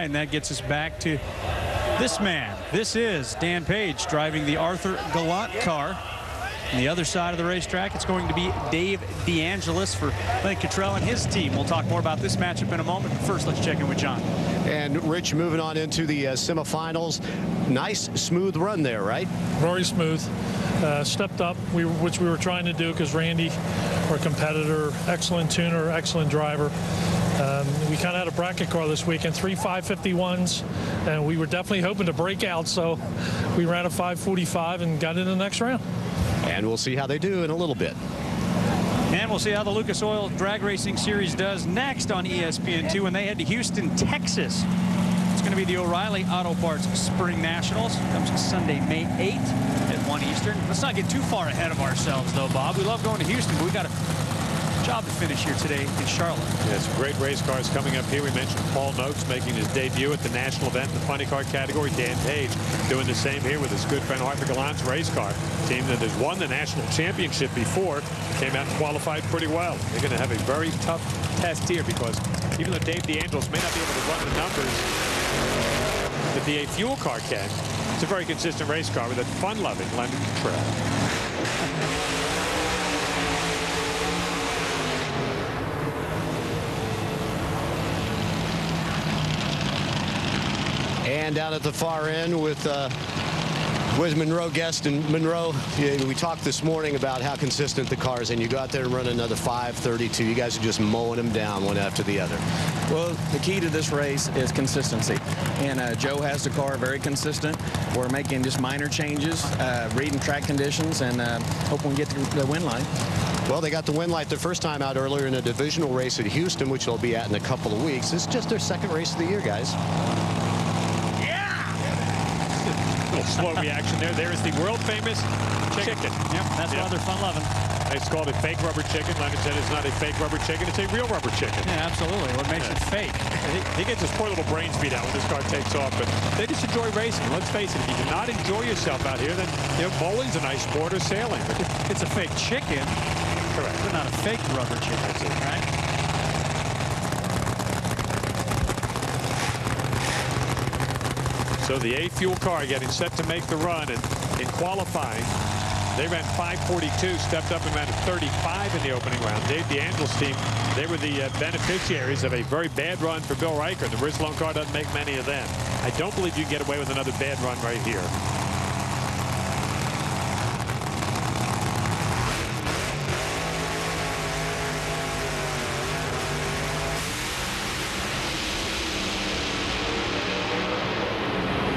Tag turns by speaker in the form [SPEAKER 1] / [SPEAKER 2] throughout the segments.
[SPEAKER 1] and that gets us back to this man. This is Dan Page driving the Arthur Gallant car. On the other side of the racetrack, it's going to be Dave Deangelis for Lane Cottrell and his team. We'll talk more about this matchup in a moment. But first, let's check in with John.
[SPEAKER 2] And Rich, moving on into the semifinals. Nice, smooth run there, right?
[SPEAKER 3] Very smooth. Stepped up, which we were trying to do because Randy, our competitor, excellent tuner, excellent driver. We kind of had a bracket car this weekend, 3 551s, and we were definitely hoping to break out. So we ran a 545 and got into the next round.
[SPEAKER 2] And we'll see how they do in a little bit.
[SPEAKER 1] And we'll see how the Lucas Oil Drag Racing Series does next on ESPN2 when they head to Houston, Texas. It's going to be the O'Reilly Auto Parts Spring Nationals. Comes Sunday, May 8th at 1 Eastern. Let's not get too far ahead of ourselves, though, Bob. We love going to Houston, but we got a job to finish here today in Charlotte.
[SPEAKER 4] Yeah, some great race cars coming up here. We mentioned Paul Noakes making his debut at the national event in the funny car category. Dan Page doing the same here with his good friend Arthur Gallant's race car. Team that has won the national championship before, came out and qualified pretty well. They're going to have a very tough test here because even though Dave Deangelis may not be able to run the numbers that the A Fuel car can, it's a very consistent race car with a fun-loving London Cottrell.
[SPEAKER 2] And down at the far end with Monroe Guest. And Monroe, we talked this morning about how consistent the car is, and you go out there and run another 532. You guys are just mowing them down one after the other.
[SPEAKER 5] Well, the key to this race is consistency. And Joe has the car very consistent. We're making just minor changes, reading track conditions, and hoping we get to the win line.
[SPEAKER 2] Well, they got the win light the first time out earlier in a divisional race at Houston, which they'll be at in a couple of weeks. This is just their second race of the year, guys.
[SPEAKER 4] Slow reaction there. There is the world famous chicken.
[SPEAKER 1] Yep, that's rather fun loving.
[SPEAKER 4] It's called a fake rubber chicken. Like I said, it's not a fake rubber chicken. It's a real rubber chicken.
[SPEAKER 1] Yeah, absolutely. What makes it fake?
[SPEAKER 4] He gets his poor little brains beat out when this car takes off, but they just enjoy racing. Let's face it, if you do not enjoy yourself out here, then bowling's a nice sport or sailing. But
[SPEAKER 1] it's a fake chicken.
[SPEAKER 4] Correct.
[SPEAKER 1] But not a fake rubber chicken, right?
[SPEAKER 4] So the A Fuel car getting set to make the run, and in qualifying, they ran 542, stepped up and ran a 35 in the opening round. Dave Deangelis' team, they were the beneficiaries of a very bad run for Bill Riker. The Bridgestone car doesn't make many of them. I don't believe you can get away with another bad run right here.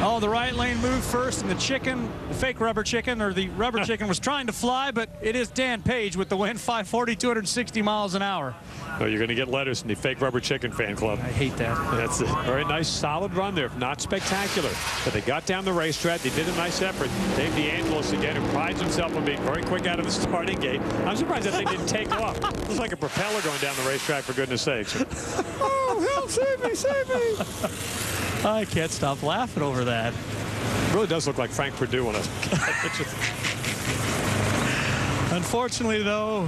[SPEAKER 1] Oh, the right lane moved first, and the chicken, the fake rubber chicken, or the rubber chicken was trying to fly, but it is Dan Page with the win, 540, 260 miles an hour.
[SPEAKER 4] Oh, you're going to get letters from the fake rubber chicken fan club.
[SPEAKER 1] I hate that.
[SPEAKER 4] That's a very nice, solid run there. Not spectacular, but they got down the racetrack. They did a nice effort. Dave Deangelis, again, who prides himself on being very quick out of the starting gate. I'm surprised that thing didn't take off. It was like a propeller going down the racetrack, for goodness sakes.
[SPEAKER 1] Oh, help, save me, save me. I can't stop laughing over that.
[SPEAKER 4] It really does look like Frank Perdue on it.
[SPEAKER 1] Unfortunately, though,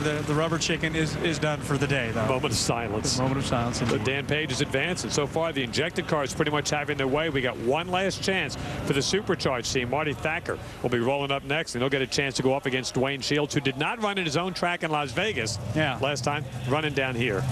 [SPEAKER 1] the rubber chicken is done for the day, though.
[SPEAKER 4] Moment of silence.
[SPEAKER 1] Moment of silence.
[SPEAKER 4] So Dan Page is advancing. So far, the injected car is pretty much having their way. We got one last chance for the supercharged team. Marty Thacker will be rolling up next, and he'll get a chance to go up against Dwayne Shields, who did not run in his own track in Las Vegas last time, running down here.